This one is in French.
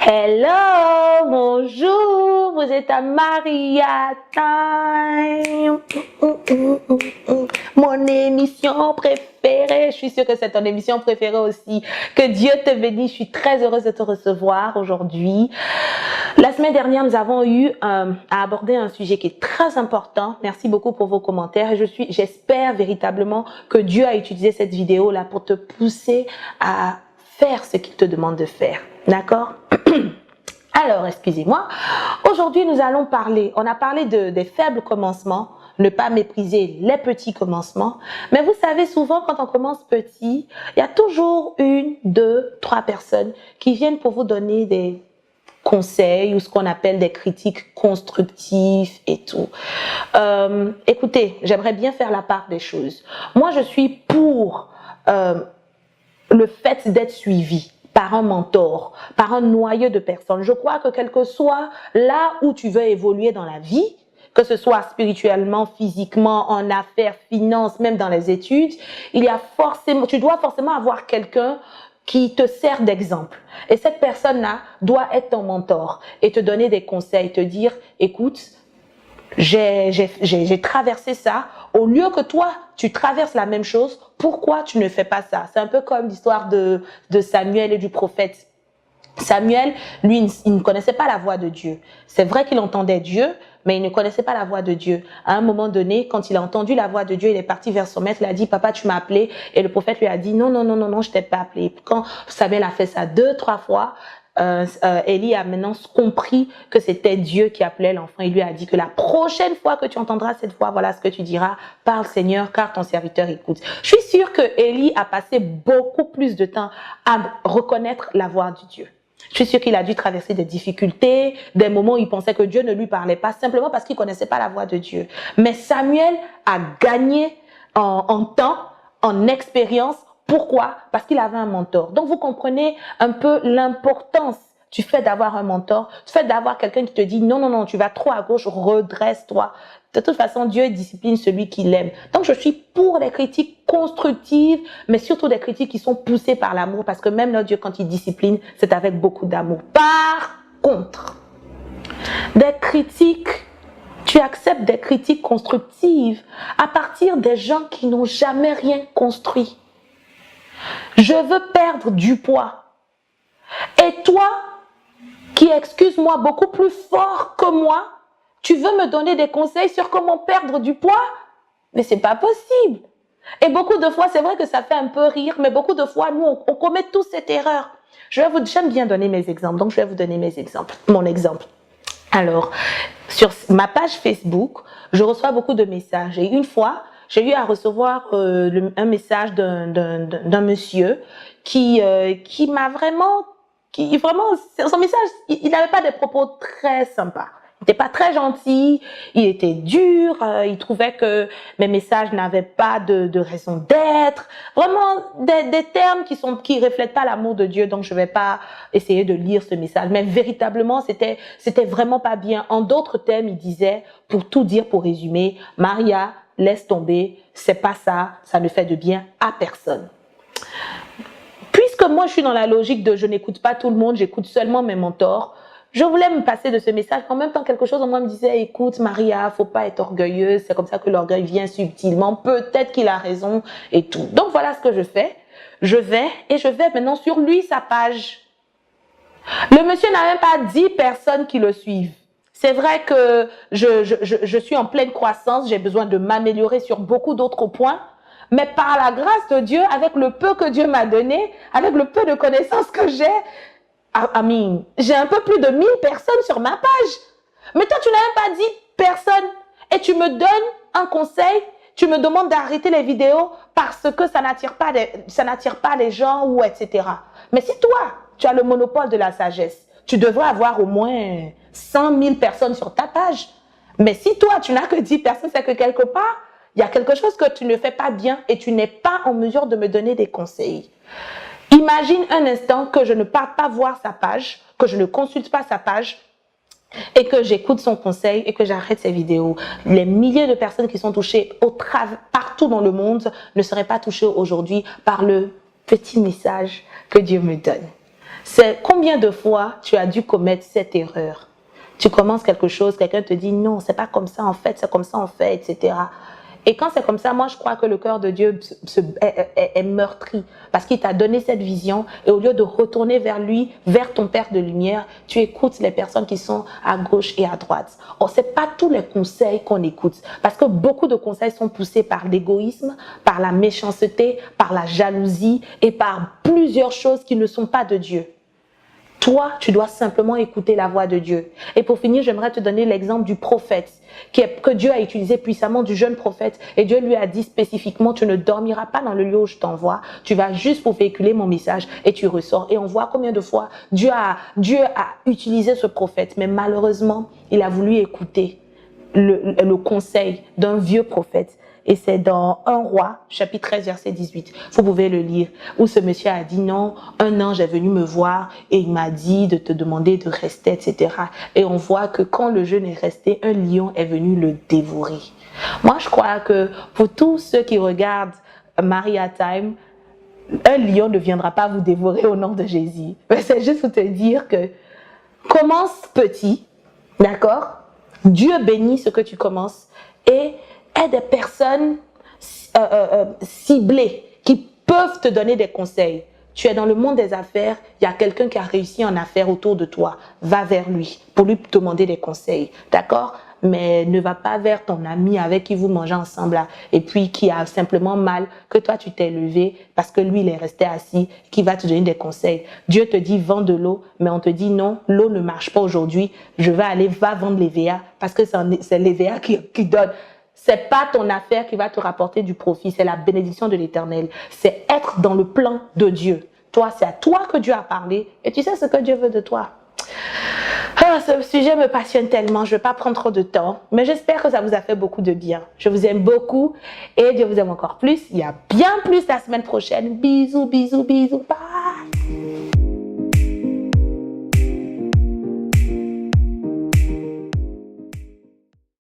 Hello, bonjour, vous êtes à Maria Time, mon émission préférée. Je suis sûre que c'est ton émission préférée aussi. Que Dieu te bénisse, je suis très heureuse de te recevoir aujourd'hui. La semaine dernière, nous avons eu à aborder un sujet qui est très important. Merci beaucoup pour vos commentaires et j'espère véritablement que Dieu a utilisé cette vidéo là pour te pousser à faire ce qu'il te demande de faire. D'accord? Alors, excusez-moi. Aujourd'hui, nous allons parler, on a parlé des faibles commencements, ne pas mépriser les petits commencements. Mais vous savez, souvent, quand on commence petit, il y a toujours une, deux, trois personnes qui viennent pour vous donner des conseils ou ce qu'on appelle des critiques constructives et tout. Écoutez, j'aimerais bien faire la part des choses. Moi, je suis pour le fait d'être suivi par un mentor, par un noyau de personnes. Je crois que quel que soit là où tu veux évoluer dans la vie, que ce soit spirituellement, physiquement, en affaires, finances, même dans les études, tu dois forcément avoir quelqu'un qui te sert d'exemple. Et cette personne-là doit être ton mentor et te donner des conseils, te dire, écoute, j'ai traversé ça. Au lieu que toi, tu traverses la même chose, pourquoi tu ne fais pas ça? C'est un peu comme l'histoire de Samuel et du prophète. Samuel, lui, il ne connaissait pas la voix de Dieu. C'est vrai qu'il entendait Dieu, mais il ne connaissait pas la voix de Dieu. À un moment donné, quand il a entendu la voix de Dieu, il est parti vers son maître, il a dit, papa, tu m'as appelé. Et le prophète lui a dit, non, non, non, non, non, je t'ai pas appelé. Quand Samuel a fait ça 2, 3 fois, Élie a maintenant compris que c'était Dieu qui appelait l'enfant. Il lui a dit que la prochaine fois que tu entendras cette voix, voilà ce que tu diras. Parle Seigneur, car ton serviteur écoute. Je suis sûre que Élie a passé beaucoup plus de temps à reconnaître la voix de Dieu. Je suis sûre qu'il a dû traverser des difficultés, des moments où il pensait que Dieu ne lui parlait pas, simplement parce qu'il ne connaissait pas la voix de Dieu. Mais Samuel a gagné en temps, en expérience. Pourquoi? Parce qu'il avait un mentor. Donc, vous comprenez un peu l'importance du fait d'avoir un mentor, du fait d'avoir quelqu'un qui te dit non, non, non, tu vas trop à gauche, redresse-toi. De toute façon, Dieu discipline celui qui l'aime. Donc, je suis pour les critiques constructives, mais surtout des critiques qui sont poussées par l'amour, parce que même notre Dieu, quand il discipline, c'est avec beaucoup d'amour. Par contre, des critiques, tu acceptes des critiques constructives à partir des gens qui n'ont jamais rien construit. Je veux perdre du poids. Et toi, qui excuse-moi beaucoup plus fort que moi, tu veux me donner des conseils sur comment perdre du poids? Mais c'est pas possible. Et beaucoup de fois, c'est vrai que ça fait un peu rire, mais beaucoup de fois, nous, on commet tous cette erreur. J'aime bien donner mes exemples, donc je vais vous donner mon exemple. Alors, sur ma page Facebook, je reçois beaucoup de messages. Et une fois, j'ai eu à recevoir un message d'un monsieur qui m'a vraiment, son message, il n'avait pas des propos très sympas. Il n'était pas très gentil, il était dur, il trouvait que mes messages n'avaient pas de raison d'être. Vraiment des termes qui reflètent pas l'amour de Dieu, donc je vais pas essayer de lire ce message. Mais véritablement, c'était vraiment pas bien. En d'autres termes, il disait, pour tout dire, pour résumer, Maria, laisse tomber, c'est pas ça, ça ne fait de bien à personne. Puisque moi je suis dans la logique de je n'écoute pas tout le monde, j'écoute seulement mes mentors, je voulais me passer de ce message. En même temps, quelque chose en moi me disait, écoute Maria, faut pas être orgueilleuse, c'est comme ça que l'orgueil vient subtilement, peut-être qu'il a raison et tout. Donc voilà ce que je fais. Je vais maintenant sur lui, sa page. Le monsieur n'a même pas 10 personnes qui le suivent. C'est vrai que je suis en pleine croissance, j'ai besoin de m'améliorer sur beaucoup d'autres points, mais par la grâce de Dieu, avec le peu que Dieu m'a donné, avec le peu de connaissances que j'ai, j'ai un peu plus de 1000 personnes sur ma page. Mais toi, tu n'as même pas 10 personnes et tu me donnes un conseil, tu me demandes d'arrêter les vidéos parce que ça n'attire pas les gens ou etc. Mais si toi, tu as le monopole de la sagesse, tu devrais avoir au moins 100 000 personnes sur ta page. Mais si toi, tu n'as que 10 personnes, c'est que quelque part, il y a quelque chose que tu ne fais pas bien et tu n'es pas en mesure de me donner des conseils. Imagine un instant que je ne parte pas voir sa page, que je ne consulte pas sa page et que j'écoute son conseil et que j'arrête ses vidéos. Les milliers de personnes qui sont touchées partout dans le monde ne seraient pas touchées aujourd'hui par le petit message que Dieu me donne. C'est combien de fois tu as dû commettre cette erreur. Tu commences quelque chose, quelqu'un te dit non, c'est pas comme ça en fait, c'est comme ça en fait, etc. Et quand c'est comme ça, moi je crois que le cœur de Dieu est meurtri parce qu'il t'a donné cette vision et au lieu de retourner vers lui, vers ton Père de lumière, tu écoutes les personnes qui sont à gauche et à droite. Or, c'est pas tous les conseils qu'on écoute parce que beaucoup de conseils sont poussés par l'égoïsme, par la méchanceté, par la jalousie et par plusieurs choses qui ne sont pas de Dieu. Toi, tu dois simplement écouter la voix de Dieu. Et pour finir, j'aimerais te donner l'exemple du prophète que Dieu a utilisé puissamment, du jeune prophète. Et Dieu lui a dit spécifiquement, tu ne dormiras pas dans le lieu où je t'envoie. Tu vas juste pour véhiculer mon message et tu ressors. Et on voit combien de fois Dieu a utilisé ce prophète. Mais malheureusement, il a voulu écouter le conseil d'un vieux prophète. Et c'est dans 1 Roi, chapitre 13, verset 18. Vous pouvez le lire. Où ce monsieur a dit non, un ange est venu me voir et il m'a dit de te demander de rester, etc. Et on voit que quand le jeune est resté, un lion est venu le dévorer. Moi, je crois que pour tous ceux qui regardent Maria Time, un lion ne viendra pas vous dévorer au nom de Jésus. Mais c'est juste pour te dire que commence petit, d'accord? Dieu bénit ce que tu commences et aide des personnes ciblées qui peuvent te donner des conseils. Tu es dans le monde des affaires, il y a quelqu'un qui a réussi en affaires autour de toi. Va vers lui pour lui demander des conseils, d'accord? Mais ne va pas vers ton ami avec qui vous mangez ensemble là, et puis qui a simplement mal que toi tu t'es levé parce que lui il est resté assis, qui va te donner des conseils. Dieu te dit vends de l'eau, mais on te dit non, l'eau ne marche pas aujourd'hui, va vendre l'EVA parce que c'est l'EVA qui donne. C'est pas ton affaire qui va te rapporter du profit, c'est la bénédiction de l'Éternel. C'est être dans le plan de Dieu. Toi, c'est à toi que Dieu a parlé et tu sais ce que Dieu veut de toi. Ce sujet me passionne tellement, je ne vais pas prendre trop de temps, mais j'espère que ça vous a fait beaucoup de bien. Je vous aime beaucoup et Dieu vous aime encore plus. Il y a bien plus la semaine prochaine. Bisous, bisous, bisous. Bye.